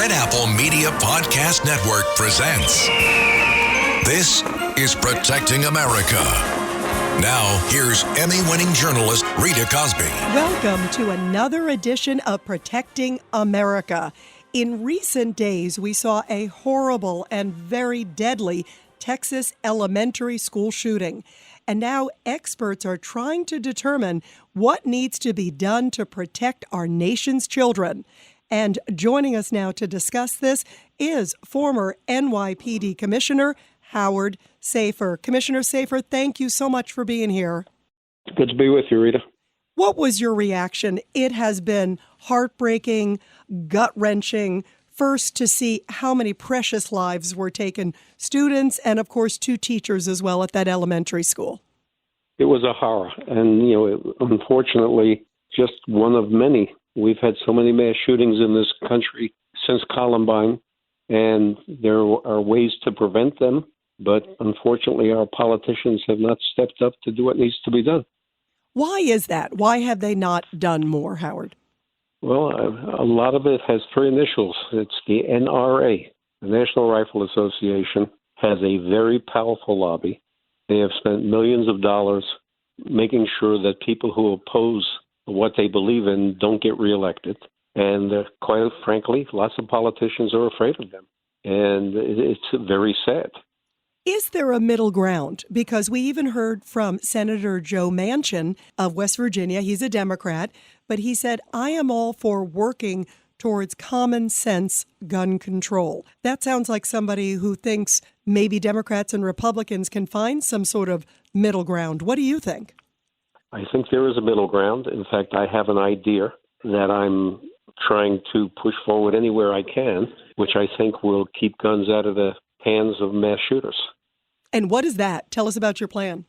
Red Apple Media Podcast Network presents This is Protecting America. Now, here's Emmy-winning journalist Rita Cosby. Welcome to another edition of Protecting America. In recent days, we saw a horrible and very deadly Texas elementary school shooting. And now experts are trying to determine what needs to be done to protect our nation's children. And joining us now to discuss this is former NYPD Commissioner Howard Safir. Commissioner Safir, thank you so much for being here. Good to be with you, Rita. What was your reaction? It has been heartbreaking, gut-wrenching, first to see how many precious lives were taken, students and, of course, 2 teachers as well at that elementary school. It was a horror, and, unfortunately, just one of many. We've had so many mass shootings in this country since Columbine, and there are ways to prevent them, but unfortunately our politicians have not stepped up to do what needs to be done. Why is that? Why have they not done more, Howard? Well, a lot of it has 3 initials. It's the NRA, the National Rifle Association, has a very powerful lobby. They have spent millions of dollars making sure that people who oppose what they believe in don't get reelected. And quite frankly, lots of politicians are afraid of them. And it's very sad. Is there a middle ground? Because we even heard from Senator Joe Manchin of West Virginia. He's a Democrat, but he said, I am all for working towards common sense gun control. That sounds like somebody who thinks maybe Democrats and Republicans can find some sort of middle ground. What do you think? I think there is a middle ground. In fact, I have an idea that I'm trying to push forward anywhere I can, which I think will keep guns out of the hands of mass shooters. And what is that? Tell us about your plan.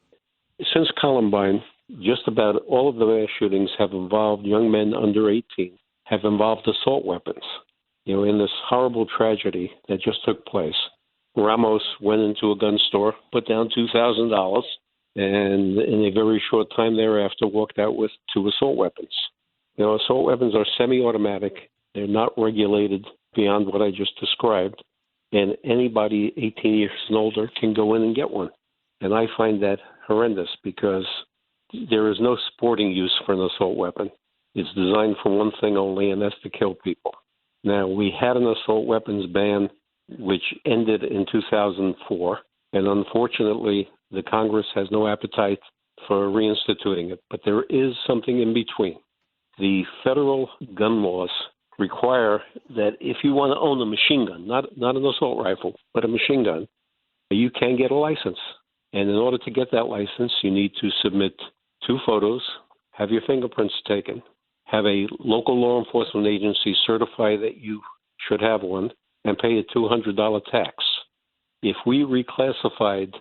Since Columbine, just about all of the mass shootings have involved young men under 18, have involved assault weapons. In this horrible tragedy that just took place, Ramos went into a gun store, put down $2,000, and in a very short time thereafter walked out with 2 assault weapons. Assault weapons are semi-automatic. They're not regulated beyond what I just described. And anybody 18 years and older can go in and get one. And I find that horrendous because there is no sporting use for an assault weapon. It's designed for one thing only, and that's to kill people. Now, we had an assault weapons ban which ended in 2004, and unfortunately, the Congress has no appetite for reinstituting it. But there is something in between. The federal gun laws require that if you want to own a machine gun, not an assault rifle, but a machine gun, you can get a license. And in order to get that license, you need to submit 2 photos, have your fingerprints taken, have a local law enforcement agency certify that you should have one, and pay a $200 tax. If we reclassified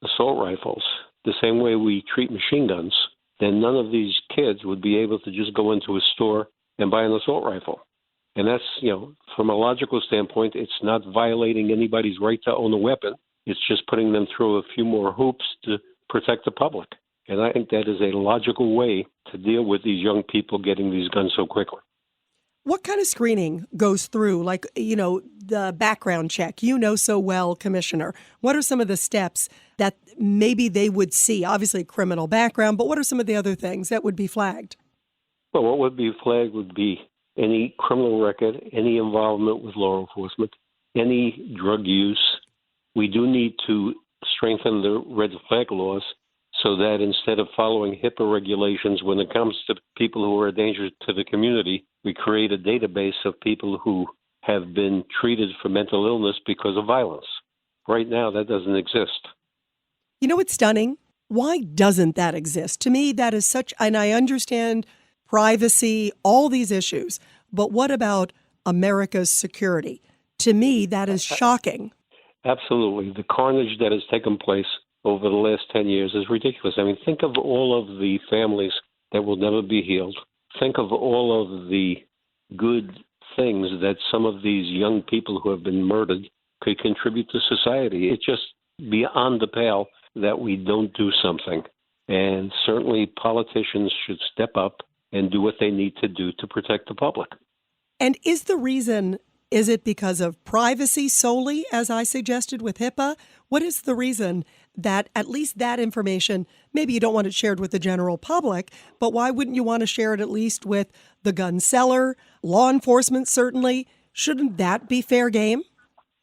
assault rifles the same way we treat machine guns, then none of these kids would be able to just go into a store and buy an assault rifle. And that's, from a logical standpoint, it's not violating anybody's right to own a weapon. It's just putting them through a few more hoops to protect the public. And I think that is a logical way to deal with these young people getting these guns so quickly. What kind of screening goes through, the background check? So well, Commissioner. What are some of the steps that maybe they would see? Obviously, criminal background, but what are some of the other things that would be flagged? Well, what would be flagged would be any criminal record, any involvement with law enforcement, any drug use. We do need to strengthen the red flag laws so that instead of following HIPAA regulations when it comes to people who are a danger to the community, we create a database of people who have been treated for mental illness because of violence. Right now, that doesn't exist. It's stunning. Why doesn't that exist? To me, that is such, and I understand privacy, all these issues, but what about America's security? To me, that is shocking. Absolutely. The carnage that has taken place over the last 10 years is ridiculous. I mean, think of all of the families that will never be healed. Think of all of the good things that some of these young people who have been murdered could contribute to society. It's just beyond the pale that we don't do something. And certainly politicians should step up and do what they need to do to protect the public. And is the reason Is it because of privacy solely, as I suggested with HIPAA? What is the reason that at least that information, maybe you don't want it shared with the general public, but why wouldn't you want to share it at least with the gun seller, law enforcement certainly? Shouldn't that be fair game?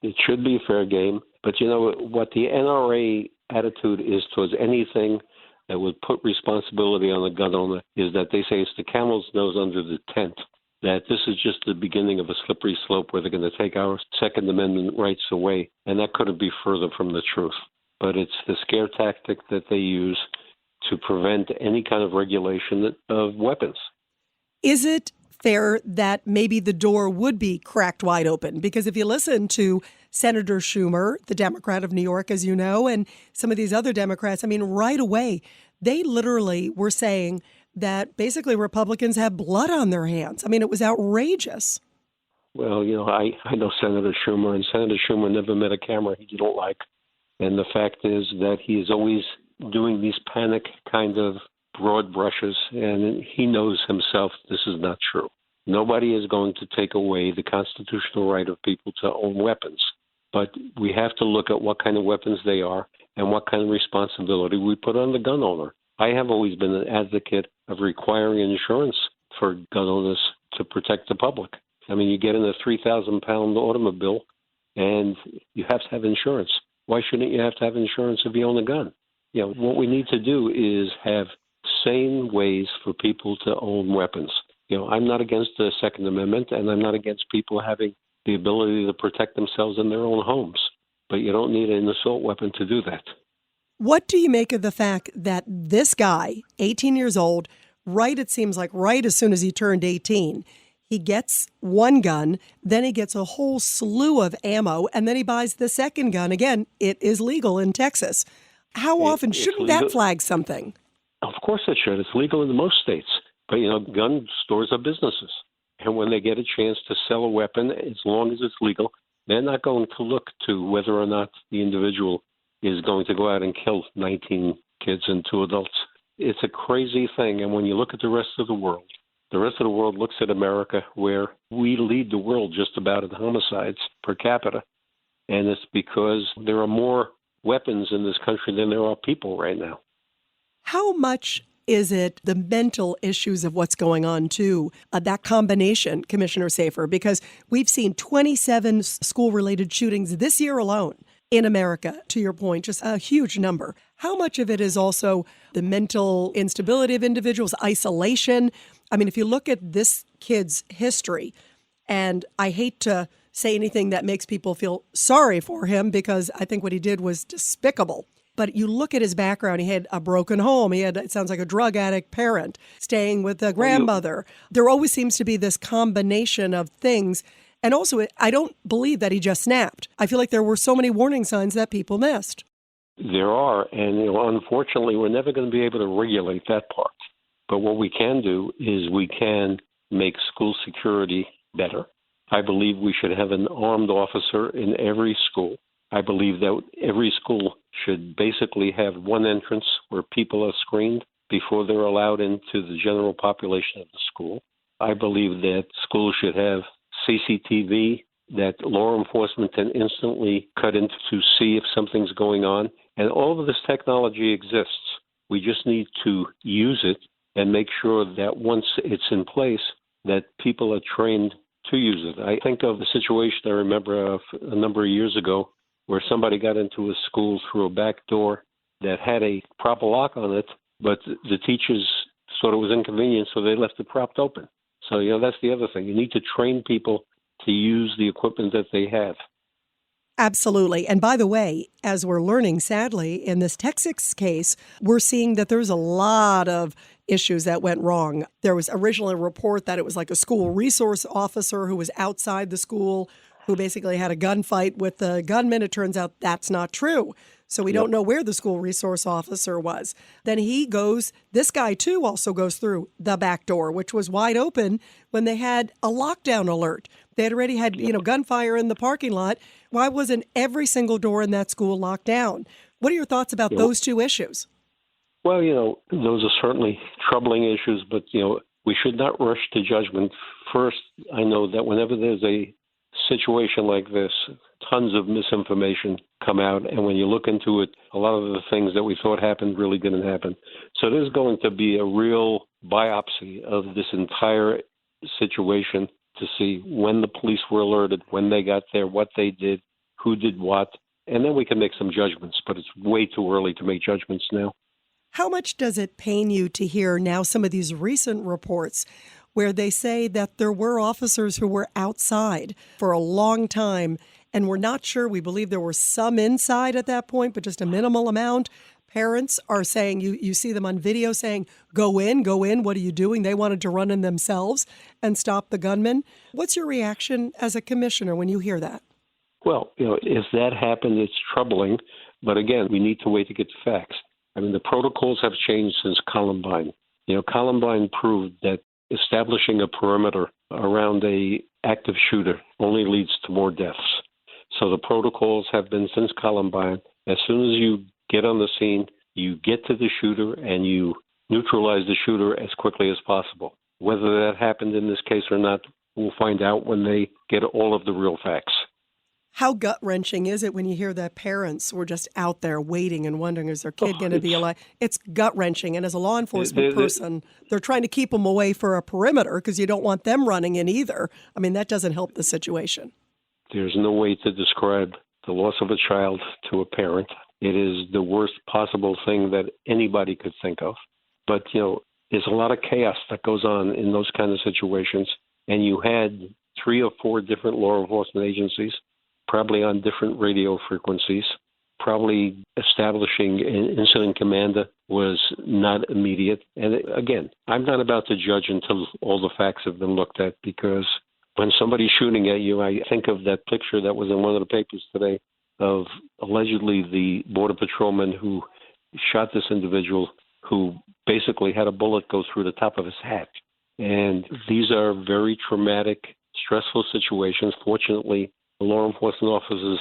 It should be fair game. But you know what the NRA attitude is towards anything that would put responsibility on the gun owner is that they say it's the camel's nose under the tent, that this is just the beginning of a slippery slope where they're going to take our Second Amendment rights away. And that couldn't be further from the truth. But it's the scare tactic that they use to prevent any kind of regulation of weapons. Is it fair that maybe the door would be cracked wide open? Because if you listen to Senator Schumer, the Democrat of New York, as you know, and some of these other Democrats, I mean, right away, they literally were saying that basically Republicans have blood on their hands. I mean, it was outrageous. Well, you know, I know Senator Schumer, and Senator Schumer never met a camera he didn't like. And the fact is that he is always doing these panic kind of broad brushes, and he knows himself this is not true. Nobody is going to take away the constitutional right of people to own weapons. But we have to look at what kind of weapons they are and what kind of responsibility we put on the gun owner. I have always been an advocate of requiring insurance for gun owners to protect the public. I mean, you get in a 3,000-pound automobile and you have to have insurance. Why shouldn't you have to have insurance if you own a gun? You know, what we need to do is have sane ways for people to own weapons. You know, I'm not against the Second Amendment, and I'm not against people having the ability to protect themselves in their own homes. But you don't need an assault weapon to do that. What do you make of the fact that this guy, 18 years old, it seems like right as soon as he turned 18, he gets one gun, then he gets a whole slew of ammo, and then he buys the second gun. Again, it is legal in Texas. How often shouldn't that flag something? Of course it should. It's legal in most states. But, you know, gun stores are businesses. And when they get a chance to sell a weapon, as long as it's legal, they're not going to look to whether or not the individual is going to go out and kill 19 kids and 2 adults. It's a crazy thing. And when you look at the rest of the world looks at America, where we lead the world just about in homicides per capita. And it's because there are more weapons in this country than there are people right now. How much is it the mental issues of what's going on, too? That combination, Commissioner Safir, because we've seen 27 school-related shootings this year alone in America, to your point, just a huge number. How much of it is also the mental instability of individuals, isolation? I mean, if you look at this kid's history, and I hate to say anything that makes people feel sorry for him because I think what he did was despicable. But you look at his background, he had a broken home. He had, it sounds like, a drug addict parent, staying with a grandmother. There always seems to be this combination of things. And also, I don't believe that he just snapped. I feel like there were so many warning signs that people missed. There are, and unfortunately, we're never going to be able to regulate that part. But what we can do is we can make school security better. I believe we should have an armed officer in every school. I believe that every school should basically have one entrance where people are screened before they're allowed into the general population of the school. I believe that schools should have CCTV that law enforcement can instantly cut into to see if something's going on. And all of this technology exists. We just need to use it and make sure that once it's in place, that people are trained to use it. I think of a situation I remember a number of years ago where somebody got into a school through a back door that had a proper lock on it, but the teachers thought it was inconvenient, so they left it propped open. So, that's the other thing. You need to train people to use the equipment that they have. Absolutely. And by the way, as we're learning, sadly, in this Texas case, we're seeing that there's a lot of issues that went wrong. There was originally a report that it was like a school resource officer who was outside the school who basically had a gunfight with the gunman. It turns out that's not true. So we don't know where the school resource officer was. Then this guy too also goes through the back door, which was wide open when they had a lockdown alert. They had already had, gunfire in the parking lot. Why wasn't every single door in that school locked down? What are your thoughts about those two issues? Well, those are certainly troubling issues, but, we should not rush to judgment. First, I know that whenever there's a situation like this, tons of misinformation come out, and when you look into it, a lot of the things that we thought happened really didn't happen. So there's going to be a real biopsy of this entire situation to see when the police were alerted, when they got there, what they did, who did what, and then we can make some judgments, but it's way too early to make judgments now. How much does it pain you to hear now some of these recent reports where they say that there were officers who were outside for a long time and we're not sure? We believe there were some inside at that point, but just a minimal amount. Parents are saying, you see them on video saying, go in, what are you doing? They wanted to run in themselves and stop the gunman. What's your reaction as a commissioner when you hear that? Well, if that happened, it's troubling. But again, we need to wait to get the facts. I mean, the protocols have changed since Columbine. Columbine proved that establishing a perimeter around a active shooter only leads to more deaths. So the protocols have been since Columbine. As soon as you get on the scene, you get to the shooter and you neutralize the shooter as quickly as possible. Whether that happened in this case or not, we'll find out when they get all of the real facts. How gut-wrenching is it when you hear that parents were just out there waiting and wondering, is their kid going to be alive? It's gut-wrenching. And as a law enforcement person, they're trying to keep them away for a perimeter because you don't want them running in either. I mean, that doesn't help the situation. There's no way to describe the loss of a child to a parent. It is the worst possible thing that anybody could think of. But, there's a lot of chaos that goes on in those kind of situations. And you had 3 or 4 different law enforcement agencies, probably on different radio frequencies. Probably establishing an incident commander was not immediate. And again, I'm not about to judge until all the facts have been looked at, because when somebody's shooting at you, I think of that picture that was in one of the papers today of allegedly the border patrolman who shot this individual who basically had a bullet go through the top of his hat. And these are very traumatic, stressful situations. Fortunately, the law enforcement officers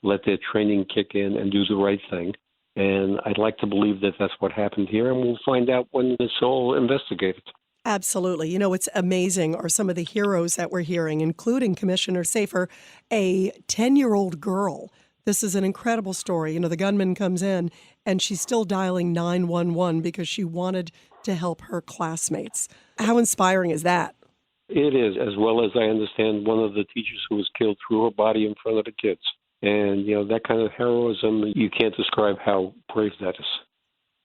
let their training kick in and do the right thing. And I'd like to believe that that's what happened here, and we'll find out when it's all investigated. Absolutely. What's amazing are some of the heroes that we're hearing, including Commissioner Safir, a 10-year-old girl. This is an incredible story. The gunman comes in and she's still dialing 911 because she wanted to help her classmates. How inspiring is that? It is, as well as I understand one of the teachers who was killed threw her body in front of the kids. And, that kind of heroism, you can't describe how brave that is.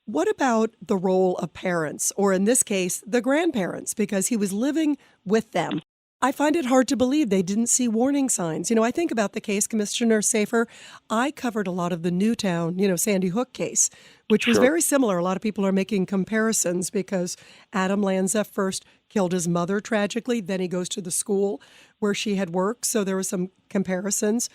What about the role of parents, or in this case, the grandparents, because he was living with them? I find it hard to believe they didn't see warning signs. I think about the case, Commissioner Safir. I covered a lot of the Newtown, Sandy Hook case, which was very similar. A lot of people are making comparisons because Adam Lanza first killed his mother tragically. Then he goes to the school where she had worked. So there were some comparisons.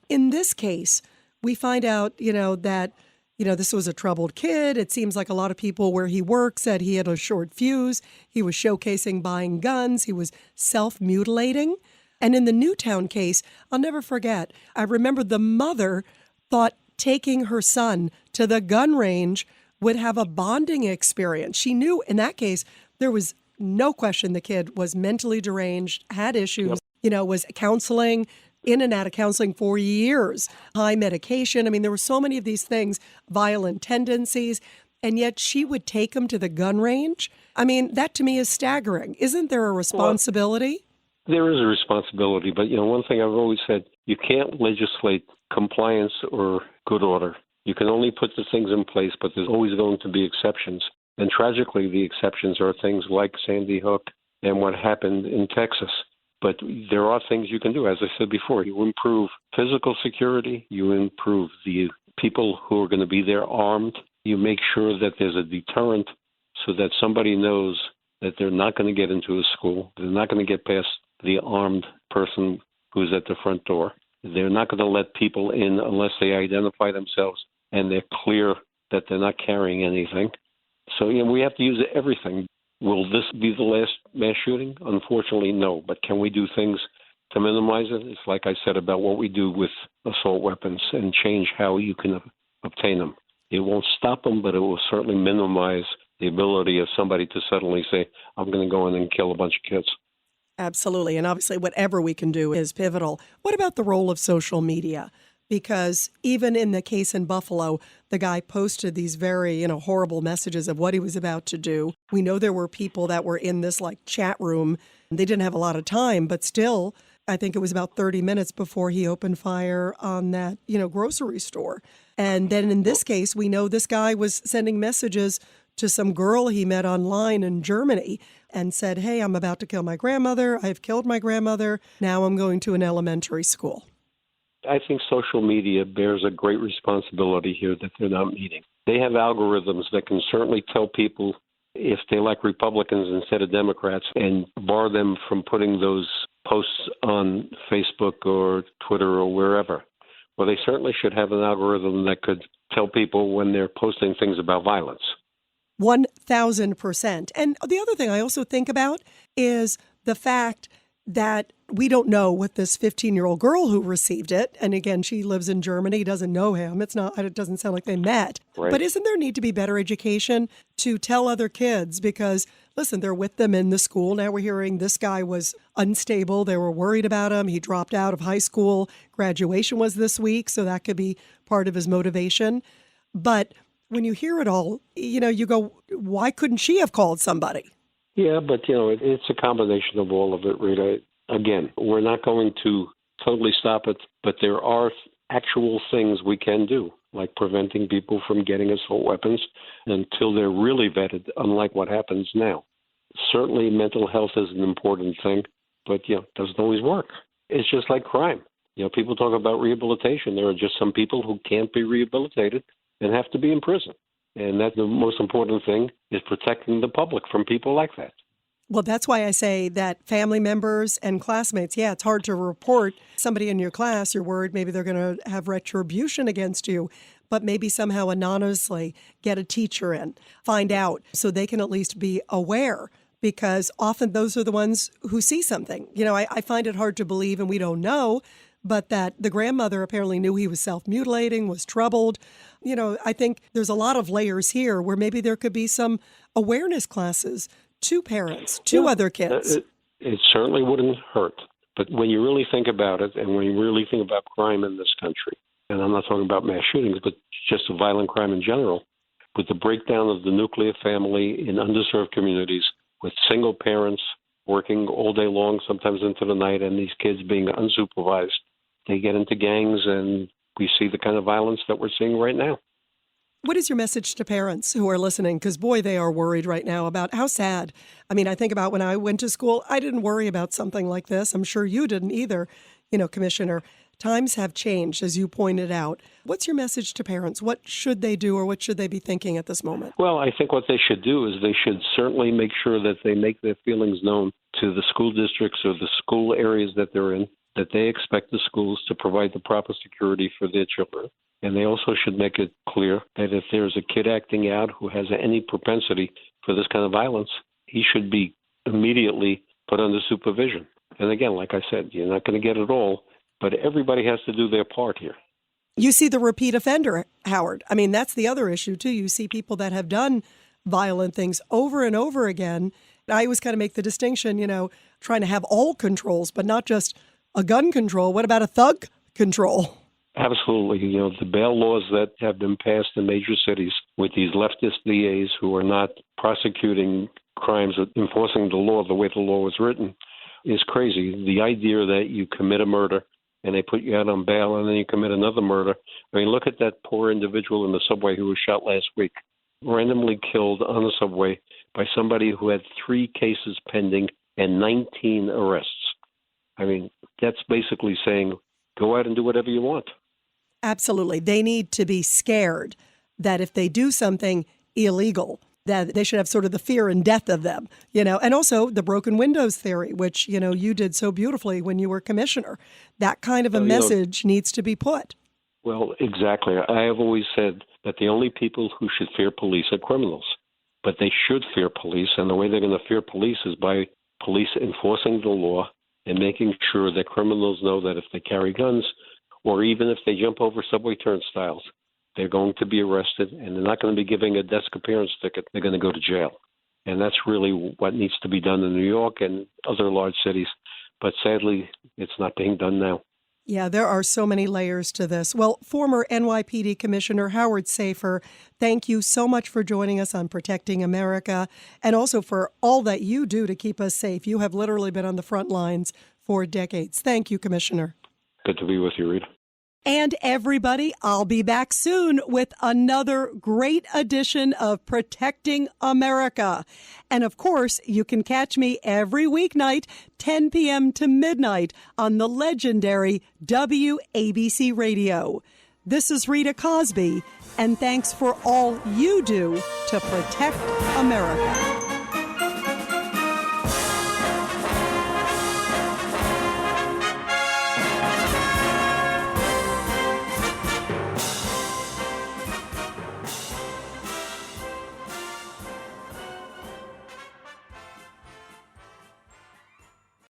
In this case, we find out, that this was a troubled kid. It seems like a lot of people where he worked said he had a short fuse. He was showcasing buying guns. He was self-mutilating. And in the Newtown case, I'll never forget, I remember the mother thought taking her son to the gun range would have a bonding experience. She knew in that case, there was no question the kid was mentally deranged, had issues, was counseling, in and out of counseling for years, high medication. I mean, there were so many of these things, violent tendencies, and yet she would take him to the gun range. I mean, that to me is staggering. Isn't there a responsibility? Well, there is a responsibility, but, one thing I've always said, you can't legislate compliance or good order. You can only put the things in place, but there's always going to be exceptions. And tragically, the exceptions are things like Sandy Hook and what happened in Texas. But there are things you can do. As I said before, you improve physical security. You improve the people who are going to be there armed. You make sure that there's a deterrent so that somebody knows that they're not going to get into a school. They're not going to get past the armed person who's at the front door. They're not going to let people in unless they identify themselves and they're clear that they're not carrying anything. So, we have to use everything. Will this be the last mass shooting? Unfortunately, no. But can we do things to minimize it? It's like I said about what we do with assault weapons and change how you can obtain them. It won't stop them, but it will certainly minimize the ability of somebody to suddenly say, I'm going to go in and kill a bunch of kids. Absolutely. And obviously, whatever we can do is pivotal. What about the role of social media? Because even in the case in Buffalo, the guy posted these very, horrible messages of what he was about to do. We know there were people that were in this chat room. They didn't have a lot of time, but still, I think it was about 30 minutes before he opened fire on that, grocery store. And then in this case, we know this guy was sending messages to some girl he met online in Germany and said, hey, I'm about to kill my grandmother. I've killed my grandmother. Now I'm going to an elementary school. I think social media bears a great responsibility here that they're not meeting. They have algorithms that can certainly tell people if they like Republicans instead of Democrats and bar them from putting those posts on Facebook or Twitter or wherever. Well, they certainly should have an algorithm that could tell people when they're posting things about violence. 1,000%. And the other thing I also think about is the fact that we don't know what this 15-year-old girl who received it, and again, she lives in Germany, doesn't know him. It doesn't sound like they met. Right. But isn't there need to be better education to tell other kids? Because, listen, they're with them in the school. Now we're hearing this guy was unstable. They were worried about him. He dropped out of high school. Graduation was this week, so that could be part of his motivation. But when you hear it all, you go, why couldn't she have called somebody? Yeah, but, it's a combination of all of it, Rita. Again, we're not going to totally stop it, but there are actual things we can do, like preventing people from getting assault weapons until they're really vetted, unlike what happens now. Certainly mental health is an important thing, but, it doesn't always work. It's just like crime. People talk about rehabilitation. There are just some people who can't be rehabilitated and have to be in prison. And that's the most important thing, is protecting the public from people like that. Well, that's why I say that family members and classmates, it's hard to report somebody in your class. You're worried maybe they're going to have retribution against you, but maybe somehow anonymously get a teacher in, find out so they can at least be aware, because often those are the ones who see something. I find it hard to believe, and we don't know, but that the grandmother apparently knew he was self-mutilating, was troubled. I think there's a lot of layers here where maybe there could be some awareness classes to parents, to other kids. It certainly wouldn't hurt. But when you really think about it, and when you really think about crime in this country, and I'm not talking about mass shootings, but just violent crime in general, with the breakdown of the nuclear family in underserved communities, with single parents working all day long, sometimes into the night, and these kids being unsupervised, they get into gangs, and we see the kind of violence that we're seeing right now. What is your message to parents who are listening? Because, boy, they are worried right now about how sad. I mean, I think about when I went to school, I didn't worry about something like this. I'm sure you didn't either, Commissioner. Times have changed, as you pointed out. What's your message to parents? What should they do, or what should they be thinking at this moment? Well, I think what they should do is they should certainly make sure that they make their feelings known to the school districts or the school areas that they're in, that they expect the schools to provide the proper security for their children. And they also should make it clear that if there's a kid acting out who has any propensity for this kind of violence, he should be immediately put under supervision. And again, like I said, you're not going to get it all, but everybody has to do their part here. You see the repeat offender, Howard. I mean, that's the other issue, too. You see people that have done violent things over and over again. I always kind of make the distinction, trying to have all controls, but not just a gun control. What about a thug control? Absolutely. The bail laws that have been passed in major cities with these leftist DAs who are not prosecuting crimes, enforcing the law the way the law was written, is crazy. The idea that you commit a murder and they put you out on bail and then you commit another murder. I mean, look at that poor individual in the subway who was shot last week, randomly killed on the subway by somebody who had 3 cases pending and 19 arrests. I mean, that's basically saying, go out and do whatever you want. Absolutely. They need to be scared that if they do something illegal, that they should have sort of the fear and death of them, and also the broken windows theory, which, you did so beautifully when you were commissioner. That kind of a message needs to be put. Well, exactly. I have always said that the only people who should fear police are criminals, but they should fear police. And the way they're going to fear police is by police enforcing the law and making sure that criminals know that if they carry guns, or even if they jump over subway turnstiles, they're going to be arrested, and they're not going to be giving a desk appearance ticket. They're going to go to jail. And that's really what needs to be done in New York and other large cities. But sadly, it's not being done now. Yeah, there are so many layers to this. Well, former NYPD Commissioner Howard Safir, thank you so much for joining us on Protecting America and also for all that you do to keep us safe. You have literally been on the front lines for decades. Thank you, Commissioner. Good to be with you, Rita. And everybody, I'll be back soon with another great edition of Protecting America. And of course, you can catch me every weeknight, 10 p.m. to midnight on the legendary WABC Radio. This is Rita Cosby, and thanks for all you do to protect America.